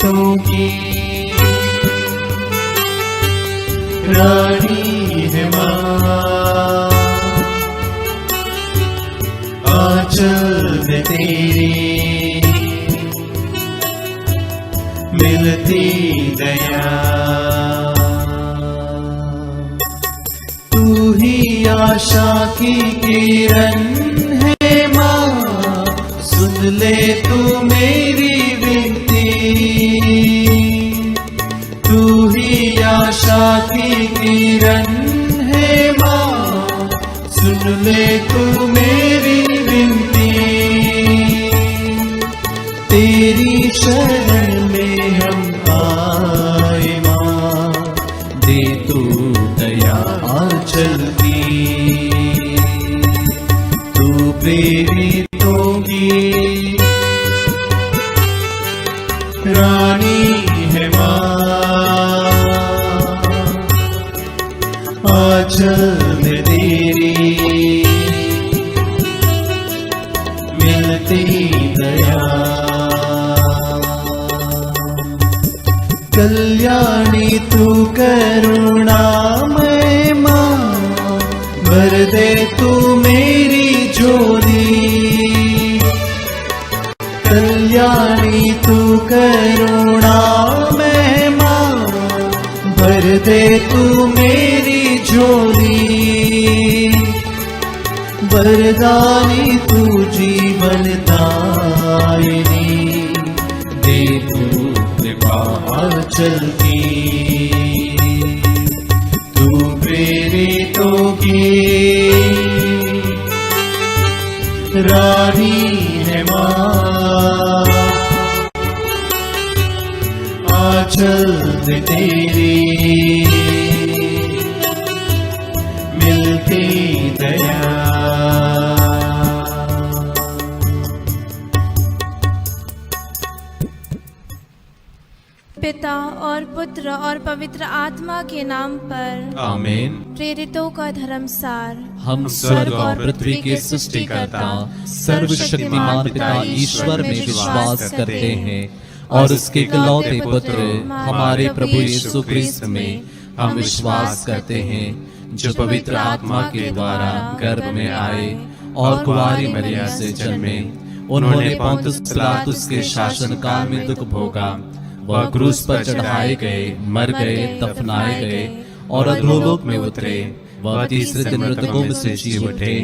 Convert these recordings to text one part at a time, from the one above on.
प्रेरितों की रानी है माँ। आंचल में तेरे मिलती दया, तू ही आशा की किरण है माँ। सुन ले तू मेरी विनती, तू ही आशा की किरण है माँ। सुन ले तू मेरी विनती, तेरी शरण में हम आए माँ। दे तू दया आंचल की, तू प्रेरितों की रानी है माँ। आंचल में तेरी मिलती दया, कल्याणी तू करुणामय माँ। भर दे तू मेरी झोली, कल्याणी तू करुणामय माँ। भर दे तू मेरी झोली, वरदानी तू जीवन दायिनी। दे तू कृपा आंचल की, तू प्रेरितों की रानी है माँ। आंचल में तेरी मिलती दया। पिता और पुत्र और पवित्र आत्मा के नाम पर आमीन। प्रेरितों का धर्मसार। हम स्वर्ग और पृथ्वी के सृष्टिकर्ता सर्वशक्तिमान पिता ईश्वर में विश्वास करते हैं और उसके इकलौते पुत्र हमारे प्रभु यीशु क्रिस्त में हम विश्वास करते हैं, जो पवित्र आत्मा के द्वारा गर्भ में आए और कुंवारी मरिया से जन्मे। उन्होंने पोंतुस पिलातुस के शासन काल में दुख भोगा, वह क्रूस पर चढ़ाए गए, मर गए, दफनाए गए और अधोलोक में उतरे। वह तीसरे दिन मृतकों में से जी उठे,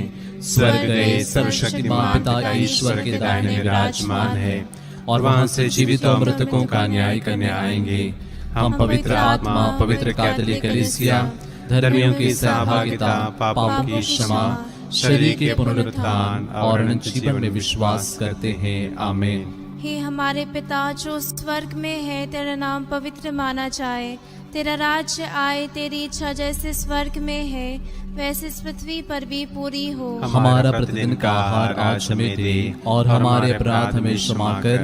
स्वर्ग गए, सर्वशक्तिमान पिता ईश्वर के दाहिने विराजमान है और वहां से जीवित और मृतकों का न्याय करने आएंगे। हम पवित्र आत्मा, पवित्र कैथोलिक कलीसिया, धर्मियों की सहभागिता, पापों की क्षमा, शरीर के पुनरुत्थान और अनंत जीवन में विश्वास करते हैं। आमीन। हे हमारे पिता जो स्वर्ग में है, तेरा नाम पवित्र माना जाए। तेरा राज्य आए, तेरी इच्छा जैसे स्वर्ग में है वैसे इस पृथ्वी पर भी पूरी हो। हमारा प्रतिदिन का आहार आज हमें दे और हमारे अपराध हमें क्षमा कर,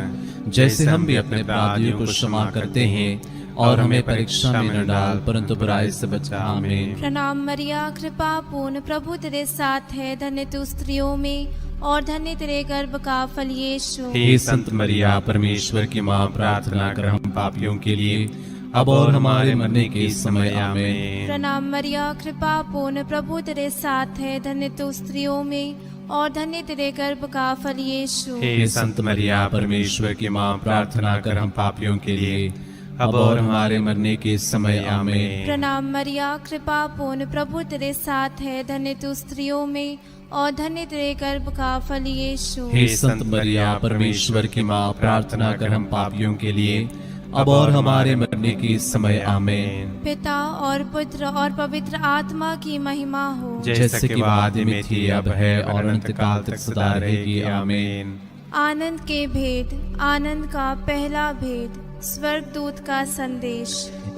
जैसे हम भी अपने अपराधियों को क्षमा करते हैं। और हमें परीक्षा में न डाल, परंतु बुराई से बचा। आमीन। प्रणाम मरिया, कृपा पूर्ण, प्रभु तेरे साथ है। धन्य तू स्त्रियों में और धन्य तेरे गर्भ का फल यीशु। हे संत मरिया, परमेश्वर की माँ, प्रार्थना कर हम पापियों के लिए अब और हमारे मरने के समय। आमीन। प्रणाम मरिया, कृपा पूर्ण, प्रभु तेरे साथ है। धन्य तू स्त्रियों में और धन्य तेरे गर्भ का फल यीशु। हे संत मरिया, परमेश्वर की माँ, प्रार्थना कर हम पापियों के लिए अब और हमारे मरने के समय। आमीन। प्रणाम मरिया, कृपा पूर्ण, प्रभु तेरे साथ है। धन्य तू स्त्रियों में और धन्य तेरे गर्भ का फल यीशु। हे संत मरिया, परमेश्वर की माँ, प्रार्थना कर हम पापियों के लिए अब और हमारे मरने के समय। आमीन। पिता और पुत्र और पवित्र आत्मा की महिमा हो, जैसे कि आदि में थी, अब है और अनंत काल तक सदा रहेगी। आमीन। आनंद के भेद। आनंद का पहला भेद, स्वर्गदूत का संदेश।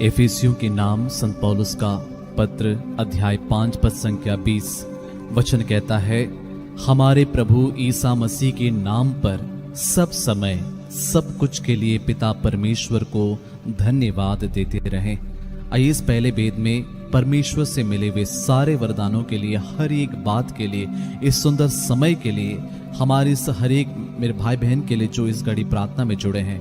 एफेसियों के नाम संत पौलुस का पत्र, अध्याय 5 पद संख्या 20। वचन कहता है, हमारे प्रभु ईसा मसीह के नाम पर सब समय सब कुछ के लिए पिता परमेश्वर को धन्यवाद देते रहें। आइए इस पहले भेद में परमेश्वर से मिले हुए सारे वरदानों के लिए, हर एक बात के लिए, इस सुंदर समय के लिए, हमारे इस हर एक मेरे भाई बहन के लिए जो इस घड़ी प्रार्थना में जुड़े हैं,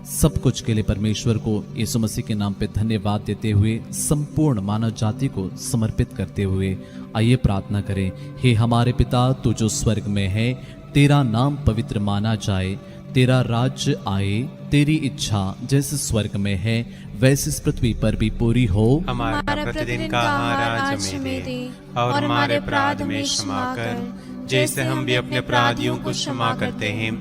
सब कुछ के लिए परमेश्वर को यीशु मसीह के नाम पे धन्यवाद देते हुए संपूर्ण मानव जाति को समर्पित करते हुए आइए प्रार्थना करें। हे हमारे पिता, तू जो स्वर्ग में है, तेरा नाम पवित्र माना जाए, तेरा राज्य आए, तेरी इच्छा जैसे स्वर्ग में है वैसे इस पृथ्वी पर भी पूरी हो। हमारा प्रतिदिन का आहार आज हमें दे, और हमारे अपराध में क्षमा कर, जैसे हम भी अपने अपराधियों को क्षमा करते हैं,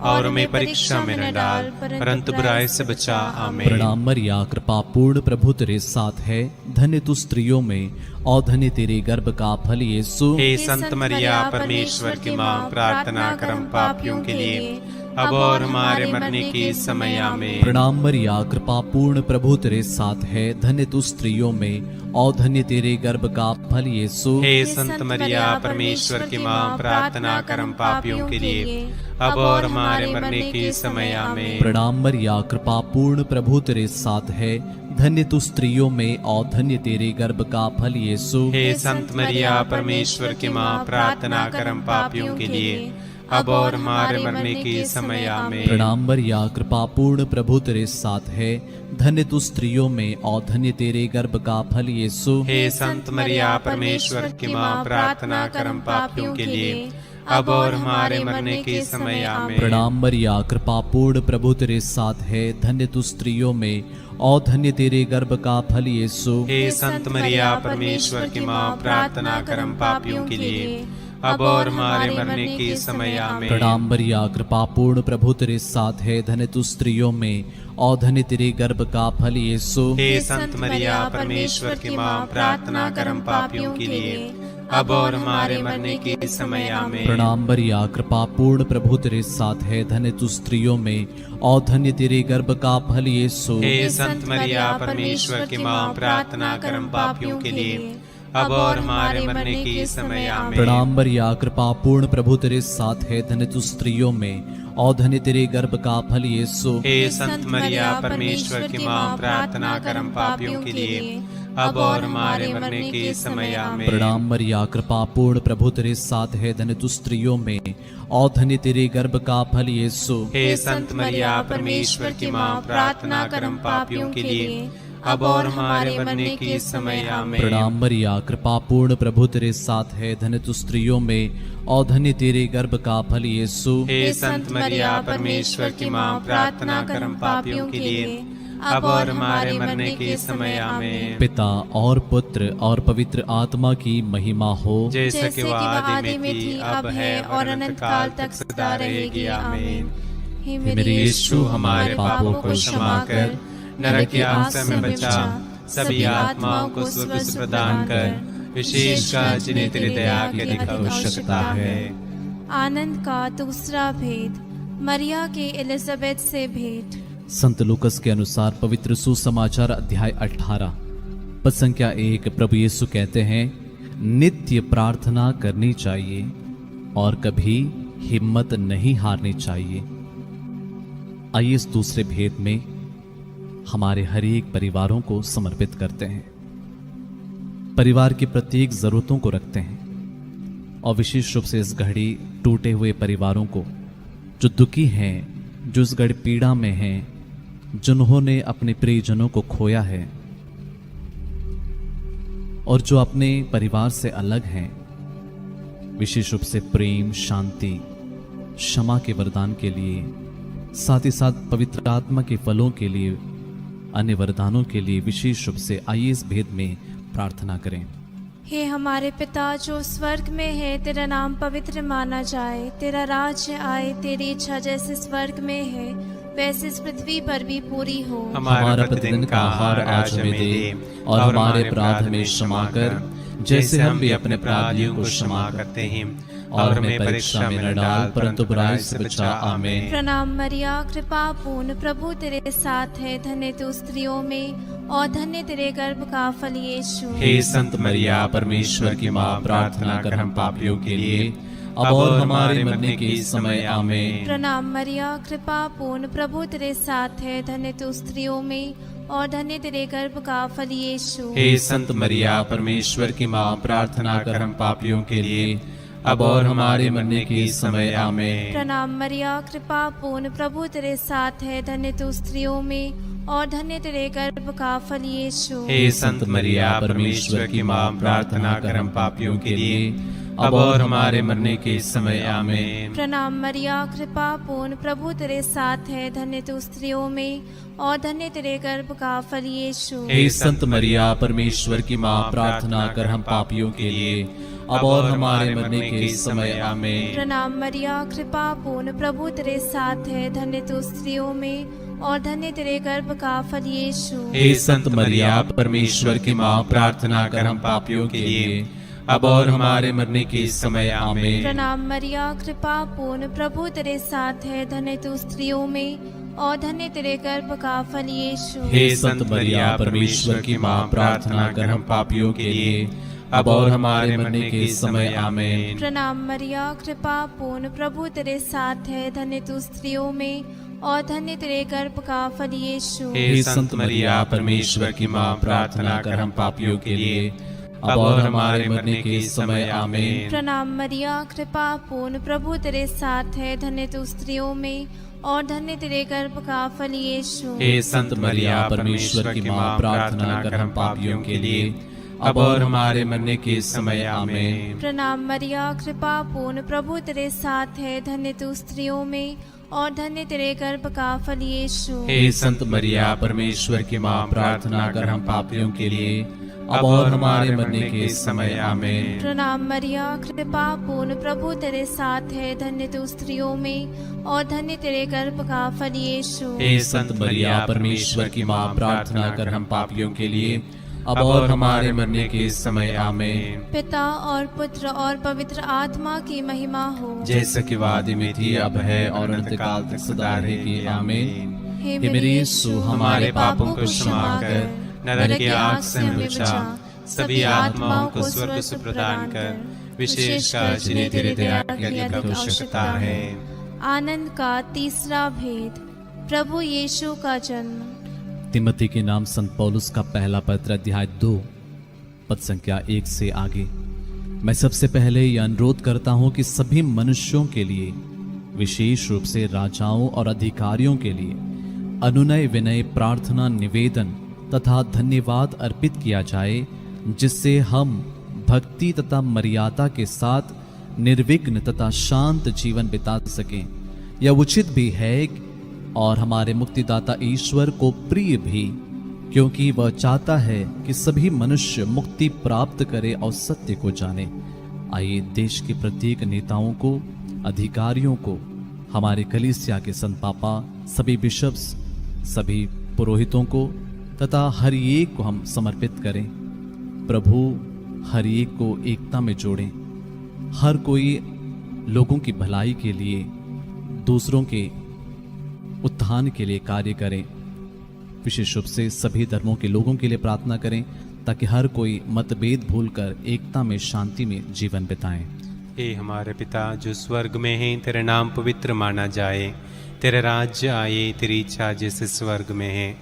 और हमें परीक्षा में न डाल, परंतु बुराई से बचा। आमीन। प्रणाम मरिया, कृपा पूर्ण प्रभु तेरे साथ है, धन्य तू स्त्रियों में और धन्य तेरे गर्भ का फल यीशु। हे संत मरिया, परमेश्वर की माँ, प्रार्थना कर हम पापियों के लिए, अब और हमारे मरने के समय। आमीन। प्रणाम मरिया, कृपा पूर्ण प्रभु तेरे साथ है, धन्य तू स्त्रियों में और धन्य तेरे गर्भ का फल यीशु। हे संत मरिया, परमेश्वर की माँ, प्रार्थना कर हम पापियों के लिए, अब और हमारे मरने के समय। आमीन। प्रणाम मरिया, कृपा पूर्ण प्रभु तेरे साथ है, धन्य तू स्त्रियों में और धन्य तेरे गर्भ का फल यीशु। हे संत मरिया, परमेश्वर की माँ, प्रार्थना कर हम पापियों के लिए, अब और हमारे मरने के समय। आमीन। प्रणाम मरिया, कृपा पूर्ण प्रभु तेरे साथ है, धन्य तू स्त्रियों में और धन्य तेरे गर्भ का फल यीशु। हे संत मरिया, परमेश्वर की माँ, प्रार्थना कर हम पापियों के लिए, अब और हमारे मरने के समय। आमीन। प्रणाम मरिया, कृपा पूर्ण प्रभु तेरे साथ है, धन्य तू स्त्रियों में और धन्य तेरे गर्भ का फल यीशु। हे संत मरिया, परमेश्वर की माँ, प्रार्थना कर हम पापियों के लिए, अब और हमारे मरने के समय। आमीन। प्रणाम मरिया, कृपा पूर्ण प्रभु तेरे साथ है, धन्य तू स्त्रियों में और धन्य तेरे गर्भ का फल यीशु। हे संत मरिया, परमेश्वर की माँ, प्रार्थना कर हम पापियों के लिए, अब और हमारे मरने के समय। आमीन। प्रणाम मरिया, कृपा पूर्ण प्रभु तेरे साथ है, धन्य तू स्त्रियों में और धन्य तेरे गर्भ का फल यीशु। हे संत मरिया, परमेश्वर की माँ, प्रार्थना कर हम पापियों के लिए, अब और हमारे मरने के समय। आमीन। प्रणाम मरिया, कृपा पूर्ण प्रभु तेरे साथ है, धन्य तू स्त्रियों में और धन्य तेरे गर्भ का फल यीशु। हे संत मरिया, परमेश्वर की माँ, प्रार्थना कर हम पापियों के लिए, अब और हमारे मरने के समय। आमीन। प्रणाम मरिया, कृपा पूर्ण प्रभु तेरे साथ है, धन्य तू स्त्रियों में और धन्य तेरे गर्भ का फल यीशु। हे संत मरिया, परमेश्वर की माँ, प्रार्थना कर हम पापियों के लिए, अब और हमारे मरने के समय। आमीन। प्रणाम मरिया, कृपा पूर्ण प्रभु तेरे साथ है, धन्य तू स्त्रियों में और धन्य तेरे गर्भ का फल यीशु। हे संत मरिया, परमेश्वर की माँ, प्रार्थना कर हम पापियों के लिए, अब और हमारे मरने के समय। आमीन। पिता और पुत्र और पवित्र आत्मा की महिमा हो, जैसे कि वो आदि में थी, अब है और अनंत काल तक सदा रहेगी। आमीन। हे मेरे यीशु, हमारे पापों को क्षमा कर, नरक की आग से हमें बचा, सभी आत्माओं को स्वर्ग प्रदान कर, विशेषकर जिन्हें तेरी दया की अधिक आवश्यकता है। आनंद का दूसरा भेद, मरिया के एलिजाबेथ से भेंट। संत लूकस के अनुसार पवित्र सुसमाचार अध्याय 18 पद संख्या 1। प्रभु यीशु कहते हैं, नित्य प्रार्थना करनी चाहिए और कभी हिम्मत नहीं हारनी चाहिए। आइए इस दूसरे भेद में हमारे हर एक परिवारों को समर्पित करते हैं, परिवार की प्रत्येक जरूरतों को रखते हैं और विशेष रूप से इस घड़ी टूटे हुए परिवारों को, जो दुखी हैं, जो इस घड़ी पीड़ा में हैं, जिन्होंने अपने प्रियजनों को खोया है और जो अपने परिवार से अलग हैं, विशेष रूप से प्रेम, शांति, क्षमा के वरदान के लिए, साथ ही साथ पवित्र आत्मा के फलों के लिए, अन्य वरदानों के लिए विशेष रूप से आइए इस भेद में प्रार्थना करें। हे हमारे पिता जो स्वर्ग में है, तेरा नाम पवित्र माना जाए, तेरा राज्य आए, तेरी इच्छा जैसे स्वर्ग में है वैसे इस पृथ्वी पर भी पूरी हो। हमारा प्रतिदिन का आहार आज हमें दे, और हमारे अपराध में क्षमा कर, जैसे हम भी अपने अपराधियों को क्षमा करते हैं, और हमें परीक्षा में न डाल, परंतु बुराई से बचा। आमीन। प्रणाम मरिया, कृपा पूर्ण प्रभु तेरे साथ है, धन्य तू स्त्रियों में और धन्य तेरे गर्भ का फल यीशु। हे संत मरिया, परमेश्वर की माँ, प्रार्थना कर हम पापियों के लिए, अब और हमारे मरने के समय। आमीन। प्रणाम मरिया, कृपा पूर्ण प्रभु तेरे साथ है, धन्य तू स्त्रियों में और धन्य तेरे गर्भ का फल यीशु। हे संत मरिया, परमेश्वर की माँ, प्रार्थना कर हम पापियों के लिए, अब और हमारे मरने के समय आमीन। प्रणाम मरिया, कृपा पूर्ण, प्रभु तेरे साथ है, धन्य तू स्त्रियों में और धन्य तेरे गर्भ का फल यीशु। हे संत मरिया, परमेश्वर की माँ, प्रार्थना कर हम पापियों के लिए, अब और हमारे मरने के समय आमीन। प्रणाम मरिया, कृपा पूर्ण, प्रभु तेरे साथ है, धन्य तू स्त्रियों में और धन्य तेरे गर्भ का फल यीशु। हे संत मरिया, परमेश्वर की माँ, प्रार्थना कर हम पापियों के लिए, अब और हमारे मरने के समय आमीन। प्रणाम मरिया, कृपा पूर्ण, प्रभु तेरे साथ है, धन्य तू स्त्रियों में और धन्य तेरे गर्भ का फल यीशु। हे संत मरिया, परमेश्वर की माँ, प्रार्थना कर हम पापियों के लिए, अब और हमारे मरने के समय आमीन। प्रणाम मरिया, कृपा पूर्ण, प्रभु तेरे साथ है, धन्य तू स्त्रियों में और धन्य तेरे गर्भ का फल यीशु। हे संत मरिया, परमेश्वर की माँ, प्रार्थना कर हम पापियों के लिए, अब और हमारे मरने के समय आमीन। प्रणाम मरिया, कृपा पूर्ण, प्रभु तेरे साथ है, धन्य तू स्त्रियों में और धन्य तेरे गर्भ का फल यीशु। हे संत मरिया, परमेश्वर की माँ, प्रार्थना कर हम पापियों के लिए, अब और हमारे मरने के समय आमीन। प्रणाम मरिया, कृपा पूर्ण, प्रभु तेरे साथ है, धन्य तू स्त्रियों में और धन्य तेरे गर्भ का फल यीशु। हे संत मरिया, परमेश्वर की माँ, प्रार्थना कर हम पापियों के लिए, अब और हमारे मरने के समय आमीन। प्रणाम मरिया, कृपा पूर्ण, प्रभु तेरे साथ है, धन्य तू स्त्रियों में और धन्य तेरे गर्भ का फल यीशु। हे संत मरिया, परमेश्वर की माँ, प्रार्थना कर हम पापियों के लिए, अब और हमारे मरने के समय आमीन। प्रणाम मरिया, कृपा पूर्ण, प्रभु तेरे साथ है, धन्य तू स्त्रियों में और धन्य तेरे गर्भ का फल यीशु। हे संत मरिया, परमेश्वर की माँ, प्रार्थना कर हम पापियों के लिए, अब और हमारे मरने के समय आमीन। पिता और पुत्र और पवित्र आत्मा की महिमा हो, जैसे कि वादी में थी, अब है और अनंतकाल तक सदा रहेगी आमीन। हे मेरे यीशु, हमारे पापों को क्षमा कर, नरक की आग से हमें बचा, सभी आत्माओं को स्वर्ग से प्रदान कर, विशेषकर जिन्हें तेरे दया की अधिक आवश्यकता है। आनंद का तीसरा भेद, प्रभु यीशु का जन्म। तिमोथी के नाम संत पौलुस का पहला पत्र, अध्याय 2, पद संख्या 1 से आगे। मैं सबसे पहले यह अनुरोध करता हूं कि सभी मनुष्यों के लिए, विशेष रूप से राजाओं और अधिकारियों के लिए, अनुनय विनय, प्रार्थना, निवेदन तथा धन्यवाद अर्पित किया जाए, जिससे हम भक्ति तथा मर्यादा के साथ निर्विघ्न तथा शांत जीवन बिता सकें। यह उचित भी है और हमारे मुक्तिदाता ईश्वर को प्रिय भी, क्योंकि वह चाहता है कि सभी मनुष्य मुक्ति प्राप्त करे और सत्य को जाने। आइए देश के प्रत्येक नेताओं को, अधिकारियों को, हमारे कलीसिया के संत पापा, सभी बिशप्स, सभी पुरोहितों को तथा हर एक को हम समर्पित करें। प्रभु हर एक को एकता में जोड़ें। हर कोई लोगों की भलाई के लिए, दूसरों के उत्थान के लिए कार्य करें। विशेष रूप से सभी धर्मों के लोगों के लिए प्रार्थना करें, ताकि हर कोई मतभेद भूलकर एकता में, शांति में जीवन बिताएं। हे हमारे पिता जो स्वर्ग में है, तेरा नाम पवित्र माना जाए, तेरा राज्य आए, तेरी इच्छा जैसे स्वर्ग में है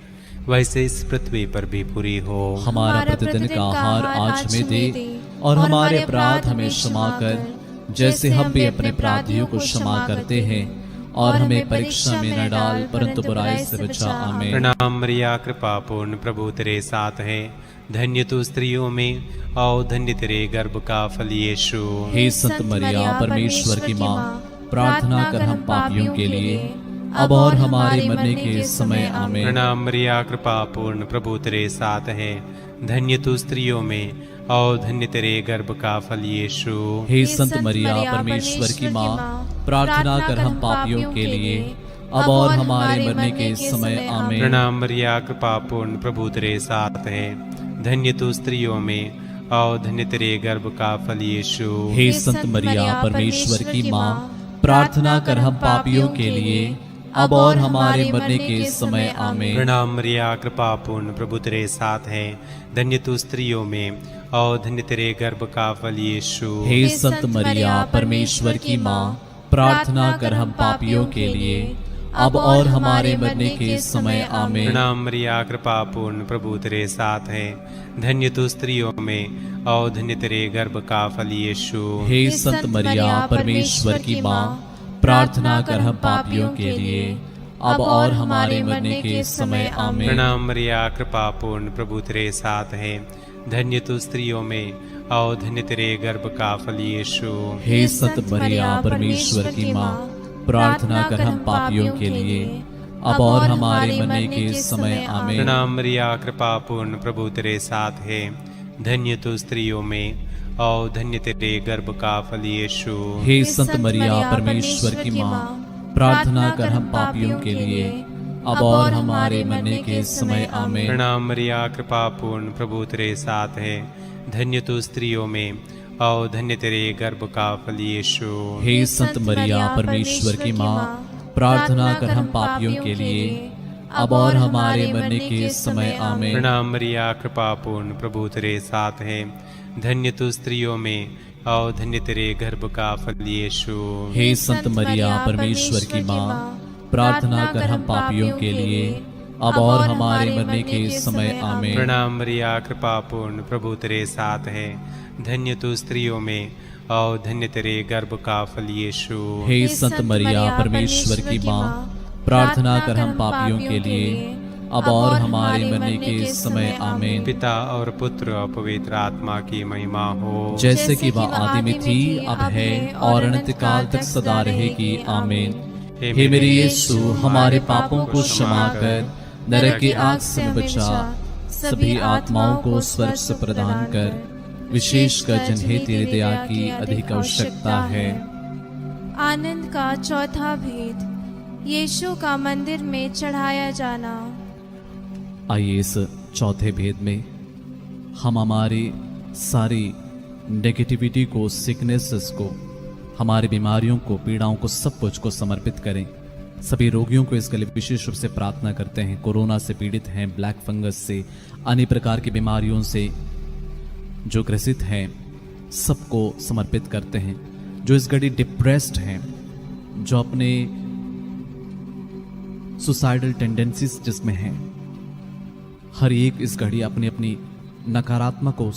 वैसे इस पृथ्वी पर भी पूरी हो। हमारा प्रतिदिन का आहार आज हमें दे, और हमारे अपराध हमें क्षमा कर, जैसे हम भी अपने अपराधियों को क्षमा करते हैं, और हमें परीक्षा में न डाल, परंतु बुराई से बचा। आमीन। प्रणाम मरिया, कृपा पूर्ण, प्रभु तेरे साथ है, धन्य तू स्त्रियों में और धन्य तेरे गर्भ का फल यीशु। हे संत मरिया, परमेश्वर की माँ, प्रार्थना कर हम पापियों के लिए, अब और हमारे मरने के समय। आमीन। प्रणाम मरिया, कृपा पूर्ण, प्रभु तेरे साथ है, धन्य तू स्त्रियों में और धन्य तेरे गर्भ का फल यीशु। हे संत मरिया, परमेश्वर की माँ, प्रार्थना कर हम पापियों के लिए, अब और हमारे मरने के समय। आमीन। प्रणाम मरिया, कृपा पूर्ण, प्रभु तेरे साथ है, धन्य तू स्त्रियों में और धन्य तेरे गर्भ का फल यीशु। हे संत मरिया, परमेश्वर की माँ, प्रार्थना कर हम पापियों के लिए, अब और हमारे मरने के समय। आमीन। प्रणाम मरिया, कृपा पूर्ण, प्रभु तेरे साथ है, धन्य तू स्त्रियों में और धन्य तेरे गर्भ का फल यीशु। हे संत मरिया, परमेश्वर की माँ, प्रार्थना कर हम पापियों के लिए, अब और हमारे मरने के समय आमीन। प्रणाम मरिया, कृपा पूर्ण, प्रभु तेरे साथ है। धन्य तू स्त्रियों में और धन्य तेरे गर्भ का फल यीशु। हे संत मरिया, परमेश्वर की माँ, प्रार्थना कर हम पापियों के लिए, अब और हमारे मरने के समय आमीन। प्रणाम मरिया, कृपा पूर्ण, प्रभु तेरे साथ है। धन्य तू स्त्रियों में और धन्य तेरे गर्भ का फल यीशु। हे संत मरिया, परमेश्वर की माँ, प्रार्थना कर हम पापियों के लिए, अब और हमारे मरने के समय आमीन। प्रणाम मरिया, कृपा पूर्ण, प्रभु तेरे साथ है। धन्य तू स्त्रियों में और धन्य तेरे गर्भ का फल यीशु। हे संत मरिया, परमेश्वर की माँ, प्रार्थना कर हम पापियों के लिए, अब और हमारे मरने के समय आमीन। प्रणाम मरिया, कृपा पूर्ण, प्रभु तेरे साथ है। धन्य तू स्त्रियों में और धन्य तेरे गर्भ का फल यीशु। हे संत मरिया, परमेश्वर की माँ, प्रार्थना कर हम पापियों के लिए, अब और हमारे मरने के समय आमीन। प्रणाम मरिया, कृपा पूर्ण, प्रभु तेरे साथ है। धन्य तू स्त्रियों में और धन्य तेरे गर्भ का फल यीशु। हे संत मरिया, परमेश्वर की माँ, प्रार्थना कर हम पापियों के लिए, अब और हमारे मरने के समय आमीन। प्रणाम मरिया, कृपा पूर्ण, प्रभु तेरे साथ है। धन्य तू स्त्रियों में और धन्य तेरे गर्भ का फल यीशु। हे संत मरिया, परमेश्वर की माँ, प्रार्थना कर हम पापियों के लिए, अब और हमारे मरने के समय आमीन। पिता और पुत्र और पवित्र आत्मा की महिमा हो, जैसे कि वह आदि में थी, अब है और अनंत काल तक सदा रहेगी आमीन। हे मेरे यीशु, हमारे पापों को क्षमा कर, नरक की आग से बचा, सभी आत्माओं को स्वर्ग से प्रदान कर, विशेषकर जिन्हें तेरी दया की अधिक आवश्यकता है। आनंद का चौथा भेद, यीशु का मंदिर में चढ़ाया जाना। आइए इस चौथे भेद में हम हमारी सारी नेगेटिविटी को, सिकनेसेस को, हमारी बीमारियों को, पीड़ाओं को, सब कुछ को समर्पित करें। सभी रोगियों को इसके लिए विशेष रूप से प्रार्थना करते हैं। कोरोना से पीड़ित हैं, ब्लैक फंगस से, अन्य प्रकार की बीमारियों से जो ग्रसित हैं, सबको समर्पित करते हैं। जो इस घड़ी डिप्रेस्ड हैं, जो अपने सुसाइडल टेंडेंसीज जिसमें हैं, हर एक इस घड़ी अपनी अपनी नकारात्मक को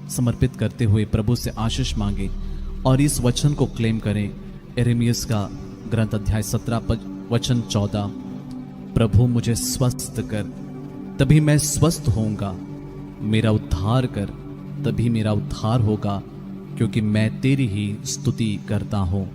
समर्पित करते हुए प्रभु से आशीष मांगे और इस वचन को क्लेम करें। यिर्मयाह का ग्रंथ अध्याय 17 वचन 14, प्रभु मुझे स्वस्थ कर, तभी मैं स्वस्थ होऊंगा, मेरा उद्धार कर, तभी मेरा उद्धार होगा, क्योंकि मैं तेरी ही स्तुति करता हूँ।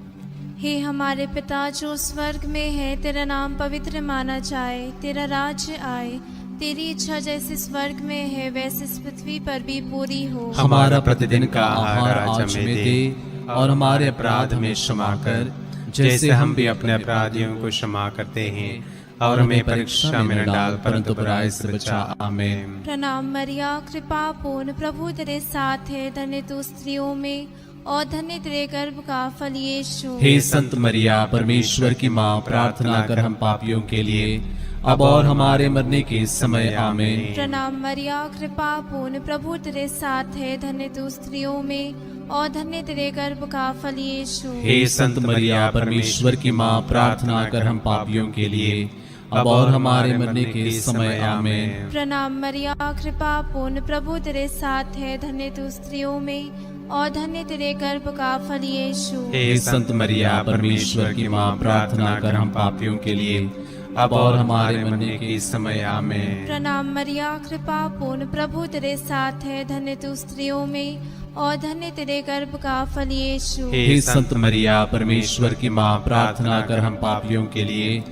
हे हमारे पिता जो स्वर्ग में है, तेरा नाम पवित्र माना जाए, तेरा राज्य आए, तेरी इच्छा जैसे स्वर्ग में है वैसे इस पृथ्वी पर भी पूरी हो। हमारा प्रतिदिन का आहार आज हमें दे और हमारे अपराध में क्षमा कर, जैसे हम भी अपने अपराधियों को क्षमा करते हैं, और हमें परीक्षा में न डाल, परंतु बुराई से बचा। आमीन। प्रणाम मरिया, कृपा पूर्ण, प्रभु तेरे साथ है। धन्य तू स्त्रियों में और धन्य तेरे गर्भ का फल यीशु। हे संत मरिया, परमेश्वर की माँ, प्रार्थना कर हम पापियों के लिए, अब और हमारे मरने के समय आमीन। प्रणाम मरिया, कृपा पूर्ण, प्रभु तेरे साथ है। धन्य तू स्त्रियों में और धन्य तेरे गर्भ का फल यीशु। हे संत मरिया, परमेश्वर की माँ, प्रार्थना कर हम पापियों के लिए, अब और हमारे मरने के समय आमीन। प्रणाम मरिया, कृपा पूर्ण, प्रभु तेरे साथ है। धन्य तू स्त्रियों में और धन्य तेरे गर्भ का फल यीशु। हे संत मरिया, परमेश्वर की माँ, प्रार्थना कर हम पापियों के लिए, अब और हमारे मरने के समय आमीन। प्रणाम मरिया, कृपा पूर्ण, प्रभु तेरे साथ है। धन्य तू स्त्रियों में और धन्य तेरे गर्भ का फल यीशु। हे संत मरिया, परमेश्वर की माँ, प्रार्थना कर हम पापियों के लिए,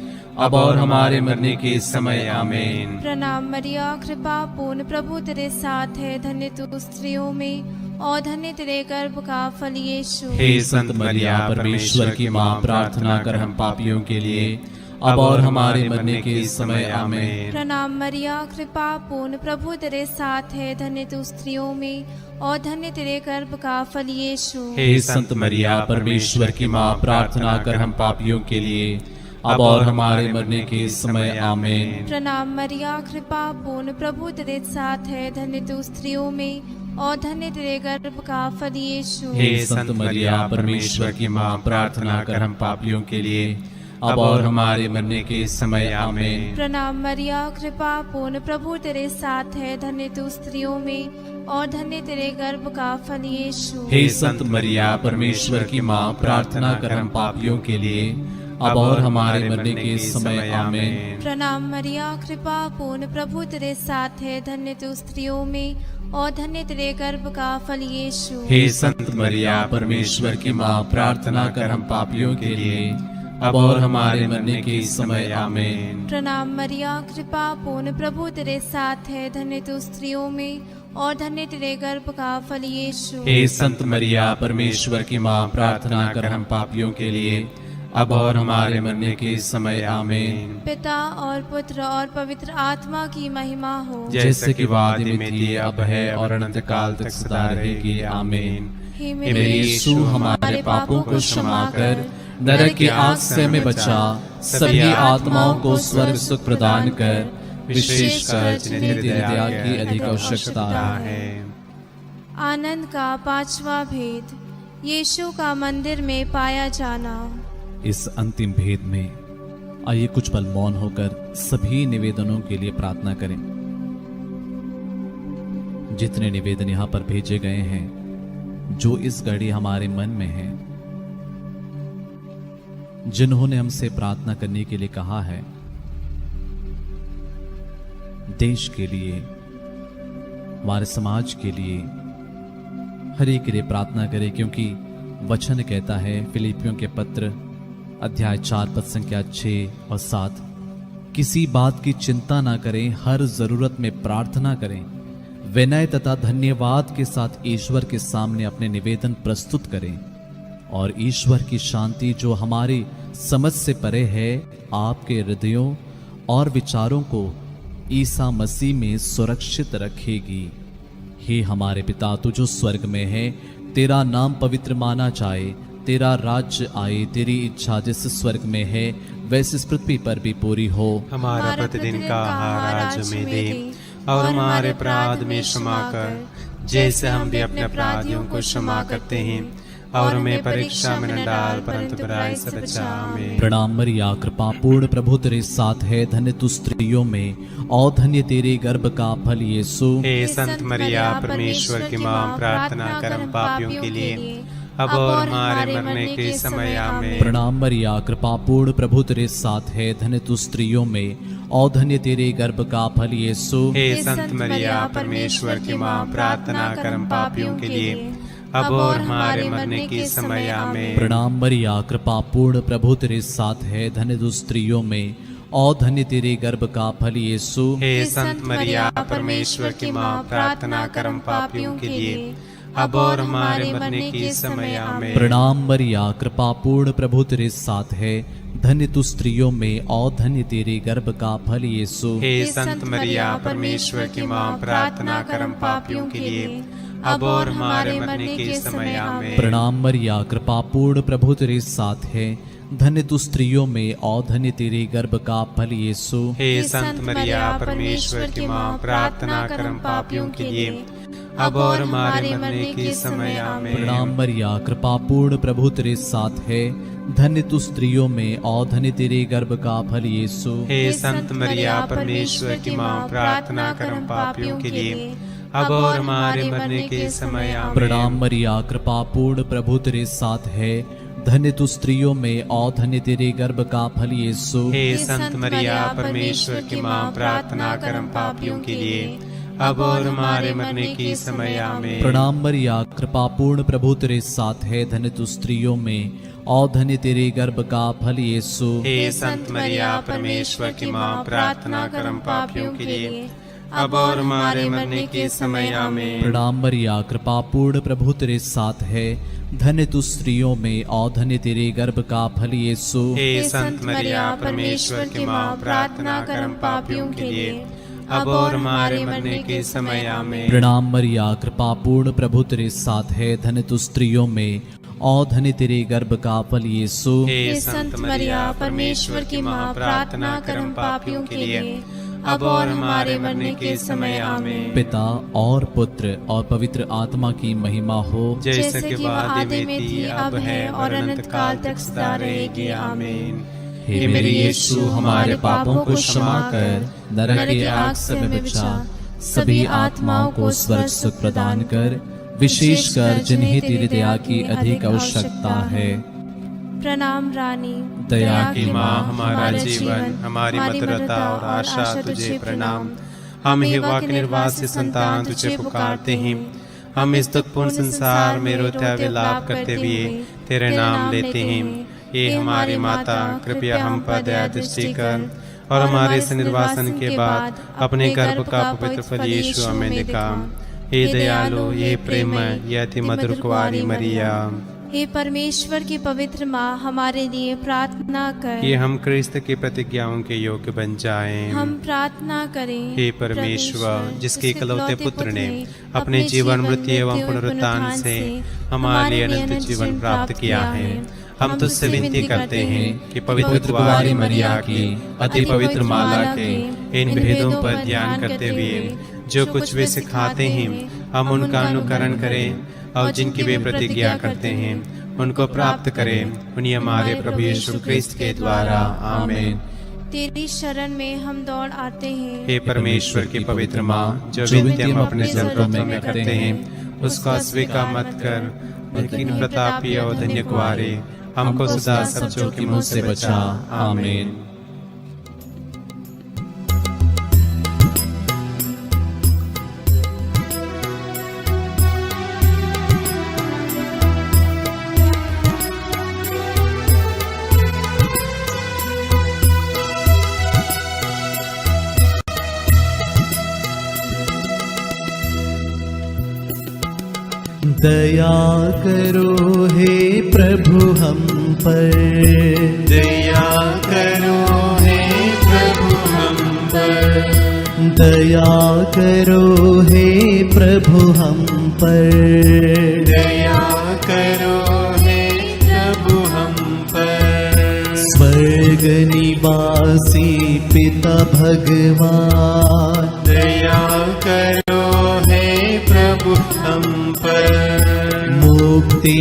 अब और हमारे मरने के समय आमीन। प्रणाम मरिया, कृपा पूर्ण, प्रभु तेरे साथ है। धन्य तू स्त्रियों में और धन्य तेरे गर्भ का फल यीशु। हे संत मरिया, परमेश्वर की माँ, प्रार्थना कर हम पापियों के लिए, अब और हमारे मरने के समय आमीन। प्रणाम मरिया, कृपा पूर्ण, प्रभु तेरे साथ है। धन्य तू स्त्रियों में और धन्य तेरे गर्भ का फल यीशु। हे संत मरिया, परमेश्वर की माँ, प्रार्थना कर हम पापियों के लिए, अब और हमारे मरने के समय आमीन। प्रणाम मरिया, कृपा पूर्ण, प्रभु तेरे साथ है। धन्य तू स्त्रियों में और धन्य तेरे गर्भ का फल यीशु। हे संत मरिया, परमेश्वर की माँ, प्रार्थना कर हम पापियों के लिए, अब और हमारे मरने के समय आमीन। प्रणाम मरिया, कृपा पूर्ण, प्रभु तेरे साथ है, धन्य तू स्त्रियों में और धन्य तेरे गर्भ का फल यीशु। हे संत मरिया, परमेश्वर की माँ, प्रार्थना कर हम पापियों के लिए, अब और हमारे मरने के समय आमीन। प्रणाम मरिया, कृपा पूर्ण, प्रभु तेरे साथ है, धन्य तू स्त्रियों में और धन्य तेरे गर्भ का फल यीशु। हे संत मरिया, परमेश्वर की माँ, प्रार्थना कर हम पापियों के लिए, अब और हमारे मरने के समय आमीन। प्रणाम मरिया, कृपा पूर्ण, प्रभु तेरे साथ है, धन्य तू स्त्रियों में और धन्य तेरे गर्भ का फल यीशु। हे संत मरिया, परमेश्वर की माँ, प्रार्थना कर हम पापियों के लिए, अब और हमारे मरने के समय आमीन। पिता और पुत्र और पवित्र आत्मा की महिमा हो, जैसे कि वादी में थी, अब है और अनंत काल तक सदा रहेगी आमीन। हे मेरे यीशु, हमारे पापों को क्षमा कर नरक की आग से हमें बचा, सभी आत्माओं को स्वर्ग सुख प्रदान कर, विशेषकर जिन्हें तेरी दया की अधिक आवश्यकता है। आनंद का पांचवा भेद, यीशु का मंदिर में पाया जाना। इस अंतिम भेद में आइए कुछ पल मौन होकर सभी निवेदनों के लिए प्रार्थना करें। जितने निवेदन यहाँ पर भेजे गए हैं, जो इस घड़ी हमारे मन में हैं, जिन्होंने हमसे प्रार्थना करने के लिए कहा है, देश के लिए, हमारे समाज के लिए, हर एक के लिए प्रार्थना करें, क्योंकि वचन कहता है फिलिपियों के पत्र अध्याय 4 पद संख्या 6 और 7, किसी बात की चिंता ना करें, हर जरूरत में प्रार्थना करें, विनय तथा धन्यवाद के साथ ईश्वर के सामने अपने निवेदन प्रस्तुत करें, और ईश्वर की शांति जो हमारी समझ से परे है, आपके हृदयों और विचारों को ईसा मसीह में सुरक्षित रखेगी। हे हमारे पिता, तू जो स्वर्ग में है, तेरा नाम पवित्र माना जाए, तेरा राज्य आए, तेरी इच्छा जैसे स्वर्ग में है वैसे इस पृथ्वी पर भी पूरी हो। हमारा प्रतिदिन का आहार आज हमें दे, और हमारे अपराध में क्षमा कर, जैसे हम भी अपने अपराधियों को क्षमा करते हैं, और हमें परीक्षा में न डाल, परंतु बुराई से बचा। आमीन। प्रणाम मरिया, कृपा पूर्ण, प्रभु तेरे साथ है, धन्य तू स्त्रियों में और धन्य तेरे गर्भ का फल यीशु। हे संत मरिया, परमेश्वर की माँ, प्रार्थना कर हम पापियों के लिए, अब और हमारे मरने के समय आमीन। प्रणाम मरिया, कृपा पूर्ण, प्रभु तेरे साथ है, धन्य तू स्त्रियों में और धन्य तेरे गर्भ का फल यीशु। हे संत मरिया, परमेश्वर की माँ, प्रार्थना कर हम पापियों के लिए, अब और हमारे मरने के समय आमीन। प्रणाम मरिया, कृपा पूर्ण, प्रभु तेरे साथ है, धन्य तू स्त्रियों में और धन्य तेरे गर्भ का फल यीशु। हे संत मरिया, परमेश्वर की माँ, प्रार्थना कर हम पापियों के लिए, अब और हमारे मरने के समय आमीन। प्रणाम मरिया, कृपा पूर्ण, प्रभु तेरे साथ है, धन्य तू स्त्रियों में और धन्य तेरे गर्भ का फल यीशु। हे संत मरिया, परमेश्वर की माँ, प्रार्थना कर हम पापियों के लिए, अब और हमारे मरने के समय आमीन। प्रणाम मरिया, कृपा पूर्ण, प्रभु तेरे साथ है, धन्य तू स्त्रियों में और धन्य तेरे गर्भ का फल यीशु। हे संत मरिया, परमेश्वर की माँ, प्रार्थना कर हम पापियों के लिए, अब और हमारे मरने के समय आमीन। प्रणाम मरिया, कृपा पूर्ण, प्रभु तेरे साथ है, धन्य तू स्त्रियों में और धन्य तेरे गर्भ का फल यीशु। हे संत मरिया, परमेश्वर की माँ, प्रार्थना कर हम पापियों के लिए, अब और हमारे मरने के समय आमीन। प्रणाम मरिया, कृपा पूर्ण, प्रभु तेरे साथ है, धन्य तू स्त्रियों में और धन्य तेरे गर्भ का फल यीशु। हे संत मरिया, परमेश्वर की माँ, प्रार्थना कर हम पापियों के लिए, अब और हमारे मरने के समय आमीन। प्रणाम मरिया, कृपा पूर्ण, प्रभु तेरे साथ है, धन्य तू स्त्रियों में और धन्य तेरे गर्भ का फल यीशु। हे संत मरिया, परमेश्वर की माँ, प्रार्थना कर हम पापियों के लिए, अब और हमारे मरने के समय आमीन। प्रणाम मरिया, कृपा पूर्ण, प्रभु तेरे साथ है, धन्य तू स्त्रियों में और धन्य तेरे गर्भ का फल यीशु। हे संत मरिया, परमेश्वर की माँ, प्रार्थना कर हम पापियों के लिए, अब और हमारे मरने के समय आमीन। प्रणाम मरिया, कृपा पूर्ण, प्रभु तेरे साथ है, धन्य तू स्त्रियों में और धन्य तेरे गर्भ का फल यीशु। हे संत मरिया, परमेश्वर की माँ, प्रार्थना कर हम पापियों के लिए, अब और हमारे मरने के समय आमीन। पिता और पुत्र और पवित्र आत्मा की महिमा हो, जैसे कि आदि में थी, अब है और अनंत काल तक सदा रहेगी। आमीन। हे मेरे यीशु, हमारे पापों को क्षमा कर नरक की आग से हमें बचा, सभी आत्माओं को स्वर्ग सुख प्रदान कर, विशेषकर जिन्हें तेरी दया की अधिक आवश्यकता है। प्रणाम रानी, दया की माँ, हमारा जीवन, हमारी मधुरता और आशा तुझे प्रणाम। हम हेवा के निर्वासी संतान तुझे पुकारते हैं। हम इस दुखपूर्ण संसार में रोते विलाप करते हुए तेरे नाम लेते हैं। ये हमारी माता, कृपया हम पर दया दृष्टि कर और हमारे इस निर्वासन के बाद अपने गर्भ का पवित्र फल यीशु हमें दिखा। हे दयालु, ये प्रेममय, ये अति मधुर कुंवारी मरिया, हे परमेश्वर की पवित्र माँ, हमारे लिए प्रार्थना कर। ये हम क्रिस्त की प्रतिज्ञाओं के योग्य बन जाएं। हम प्रार्थना करें। हे परमेश्वर, जिसके इकलौते पुत्र ने अपने जीवन, मृत्यु एवं पुनरुत्थान से हमारे लिए अनंत जीवन प्राप्त किया है, हम तुझसे विनती करते हैं कि पवित्र कुंवारी मरिया की अति पवित्र माला के इन भेदों पर ध्यान करते हुए जो कुछ वे सिखाते हैं, हम उनका अनुकरण करें और जिनकी वे प्रतिज्ञा करते हैं उनको प्राप्त करें। उन्हीं हमारे प्रभु यीशु क्रिस्त के द्वारा, आमीन। तेरी शरण में हम दौड़ आते हैं। हे परमेश्वर की पवित्र माँ, जो विनती हम अपने जरूरतों में करते हैं उसका अस्वीकार मत कर, लेकिन प्रतापी और धन्य कुंवारे हमको सदा सब जोखिमों से बचा। आमीन। दया करो हे प्रभु हम पर, दया करो हे प्रभु हम पर, दया करो हे प्रभु हम पर, दया करो हे प्रभु हम पर। स्वर्ग निवासी पिता भगवान, दया करो हे प्रभु हम पर। मुक्ति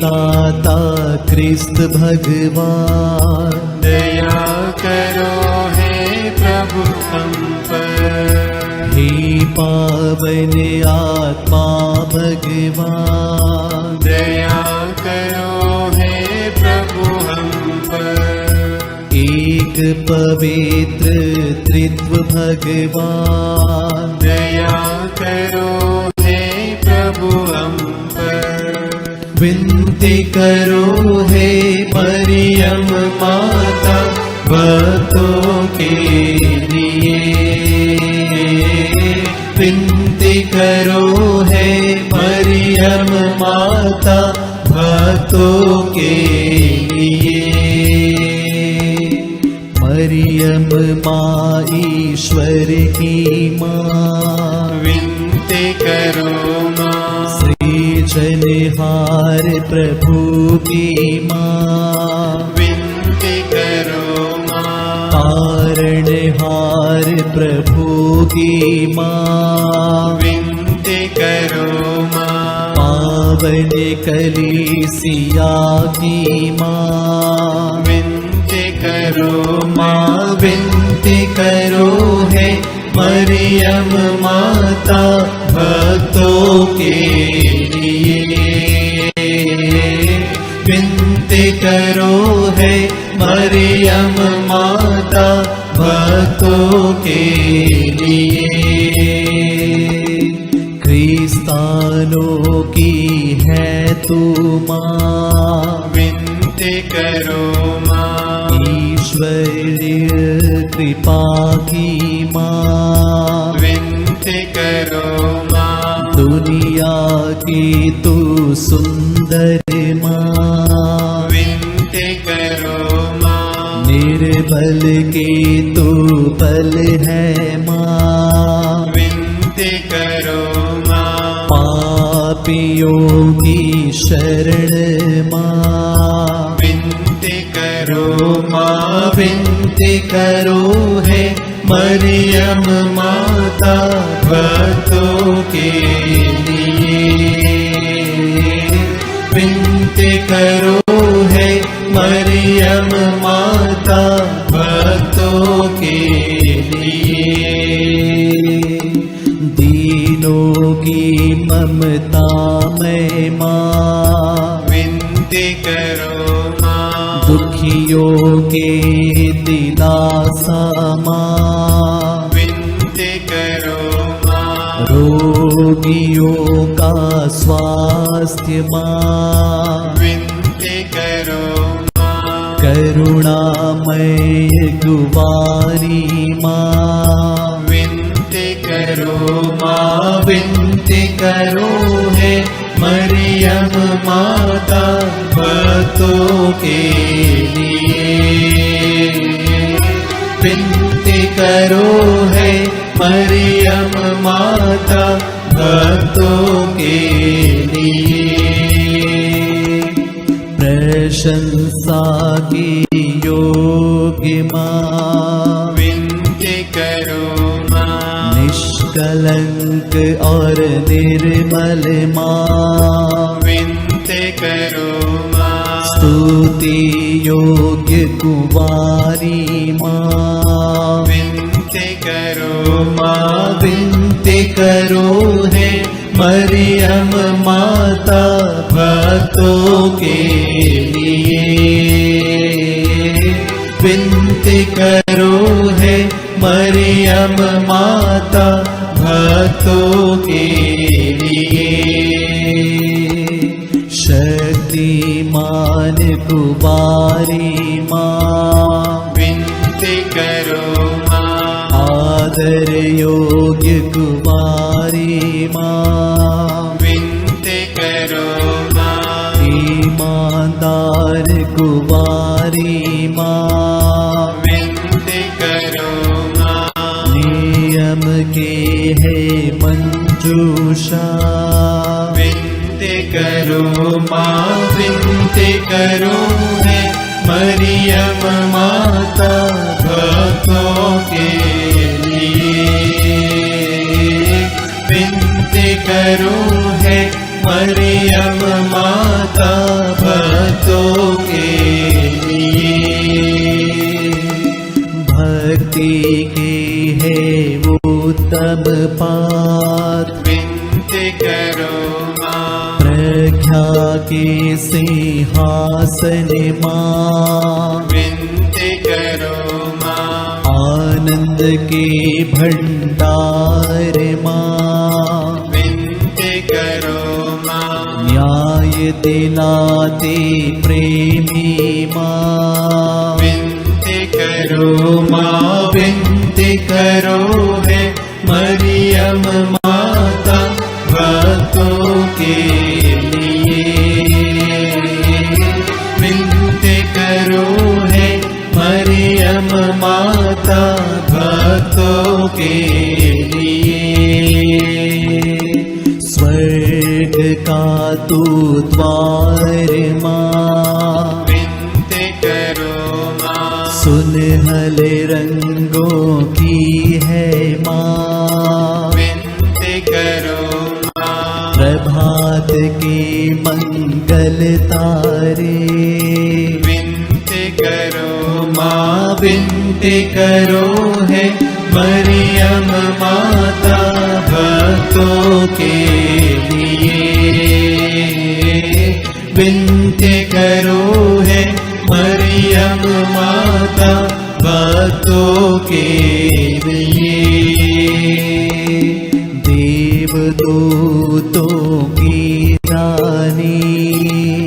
दाता क्रिस्त भगवान, दया करो हे प्रभु हम पर। हे पावन आत्मा भगवान, दया करो हे प्रभु हम पर। एक पवित्र त्रित्व भगवान, दया करो हे प्रभु हम पर। विनती करो हे मरियम माता भक्तों के लिए, विनती करो हे मरियम माता भक्तों के लिए। मरियम माँ ईश्वर की माँ, विनती करो माँ। सृजनहार प्रभु की माँ, विनती करो माँ। तारणहार प्रभु की माँ, विनती करो माँ। पावन कलीसिया की माँ, विनती करो माँ। विनती करो है मरियम माता भक्तों के लिए, विनती करो है मरियम माता भक्तों के लिए। क्रिस्तानों की है तू माँ, विनती करो माँ। ईश्वरीय कृपा की माँ, विनती करो माँ। दुनिया की तू सुंदर माँ, विनती करो माँ। निर्बल की तू बल है माँ, विनती करो माँ। पापियों की शरण माँ, विनती करो माँ। विनती करो है मरियम माता भक्तों के लिए, विनती करो है मरियम माता की ममता में माँ, विनती करो माँ। दुखियों के दिलासा माँ, विनती करो माँ। रोगियों का स्वास्थ्य माँ, विनती करो माँ। करुणामय गुवारी माँ, विनती करो माँ। विनती करो है मरियम माता भक्तों के लिए। विनती करो है मरियम माता भक्तों के लिए। प्रशंसा की योग्य माँ, विनती करो माँ। निष्कलंक और निर्मल माँ, विनती करो माँ। स्तुति योग्य कुवारी माँ, विनती करो माँ। विनती करो है मरियम माता भक्तों के लिए। विनती करो है मरियम माता भक्तों के लिए। शक्तिमान कुवारी माँ, विनती करो माँ। आदर योग्य कुवारी माँ, विनती करो माँ। ईमानदार कुवारी माँ, विनती करो माँ। नियम के है मंजूषा, विनती करो माँ। विनती करो है मरियम माता भक्तों के लिए। विनती करो है मरियम माता भक्तों के लिए। भक्ति की है वो उत्तम पात, विनती करो माँ। प्रज्ञा के सिंहासन माँ, विनती करो माँ। आनंद के भंडार माँ, विनती करो माँ। न्याय दिलाते प्रेमी माँ, विनती करो माँ विनती करो है मरियम माता भक्तों के लिए। विनती करो है मरियम माता भक्तों के लिए। स्वर्ग का तू द्वार माँ, विनती करो माँ। सुनहल रंगों की है माँ, विनती करो माँ। प्रभात के मंगल तारे, विनती करो माँ विनती करो है मरियम माता भक्तों के लिए। विनती करो है मरियम माता भक्तों के लिए। देवदूतों की रानी,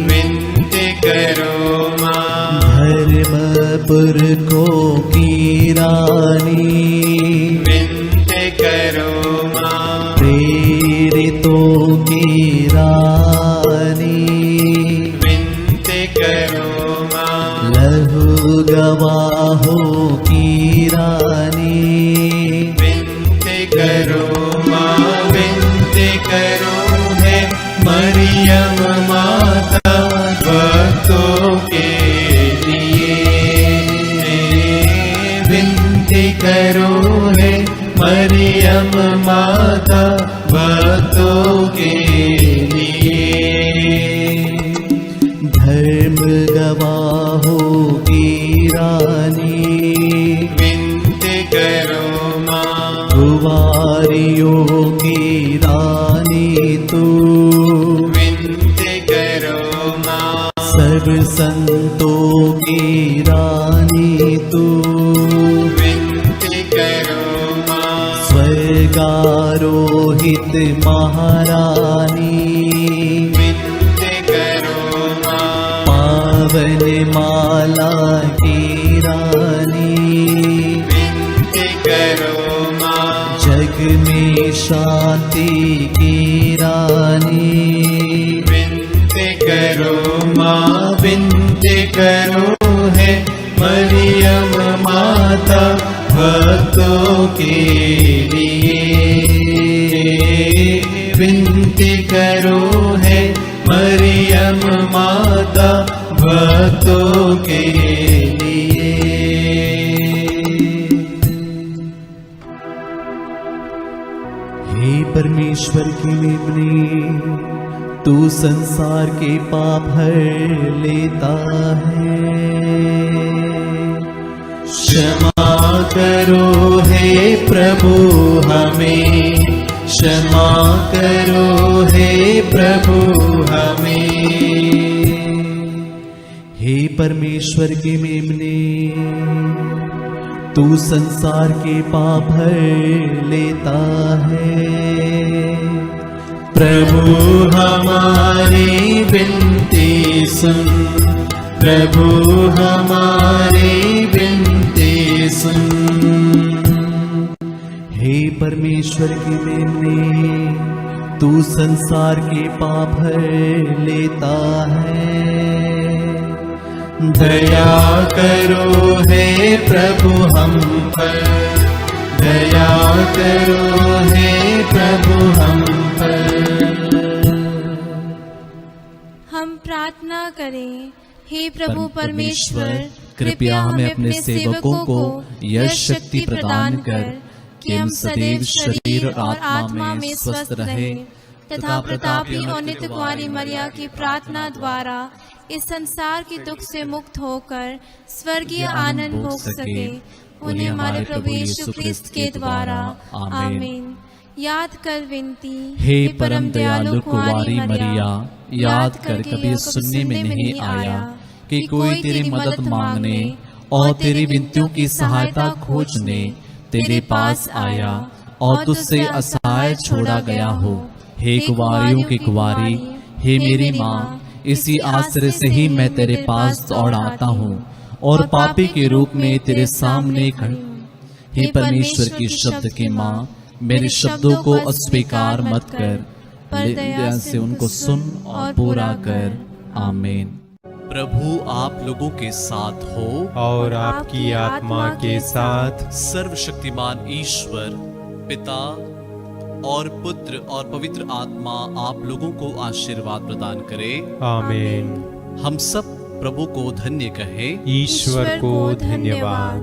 विनती करो माँ। धर्मपुर को की रानी, विनती करो माँ। प्रेरितों की रानी, विनती करो माँ। लहू गवाहों की रानी, विनती करो माँ। विनती करो है मरियम माता भक्तों के लिए। विनती करो है मरियम माता भक्तों के लिए। धर्म गवाहों की रानी, विनती करो माँ। गुवा नारियों की रानी तू, विनती करो माँ। सर्व संतों की रानी तू, विनती करो माँ। स्वर्गारोहित महारानी, विनती करो माँ। पावन माला की रानी, विनती करो माँ। जग में शांति की रानी, विनती करो माँ। विनती करो है मरियम माता भक्तों के लिए, विनती करो है मरियम माता भक्तों के लिए। हे परमेश्वर की मेमने, तू संसार के पाप हर लेता है, क्षमा करो हे प्रभु हमें, क्षमा करो हे प्रभु हमें। हे परमेश्वर के मेमने, तू संसार के पाप हर लेता है, प्रभु हमारी विनती सुन, प्रभु हमारी विनती सुन। हे परमेश्वर की मेमने, तू संसार के पाप हर लेता है, दया करो हे प्रभु हम पर, दया करो हे प्रभु हम पर। हम प्रार्थना करें। हे प्रभु परमेश्वर, कृपया हमें अपने सेवकों को यह शक्ति प्रदान कर कि हम सदैव शरीर और आत्मा में स्वस्थ रहे तथा प्रतापी और नित्य कुमारी मरिया की प्रार्थना द्वारा इस संसार के दुख से मुक्त होकर स्वर्गीय आनंद भोग सके। उन्हें हमारे प्रभु यीशु ख्रिस्त के द्वारा आमीन। याद कर विनती। हे परम दयालु कुंवारी मरिया, याद कर कभी सुनने में नहीं आया कि कोई तेरी मदद मांगने और तेरी विनतियों की सहायता खोजने तेरे पास आया और तुझसे असहाय छोड़ा गया हो। हे कुंवारियों की कुंवारी, हे मेरी माँ, इसी आश्रय से ही मैं तेरे पास दौड़ आता हूँ और पापी के रूप में तेरे सामने खड़ी हूँ। हे परमेश्वर की शब्द की माँ, मेरे शब्दों को अस्वीकार मत कर, दया से उनको सुन और पूरा कर। आमीन। प्रभु आप लोगों के साथ हो और आपकी आत्मा के साथ। सर्वशक्तिमान ईश्वर पिता और पुत्र और पवित्र आत्मा आप लोगों को आशीर्वाद प्रदान करे। आमीन। हम सब प्रभु को धन्य कहे। ईश्वर को धन्यवाद।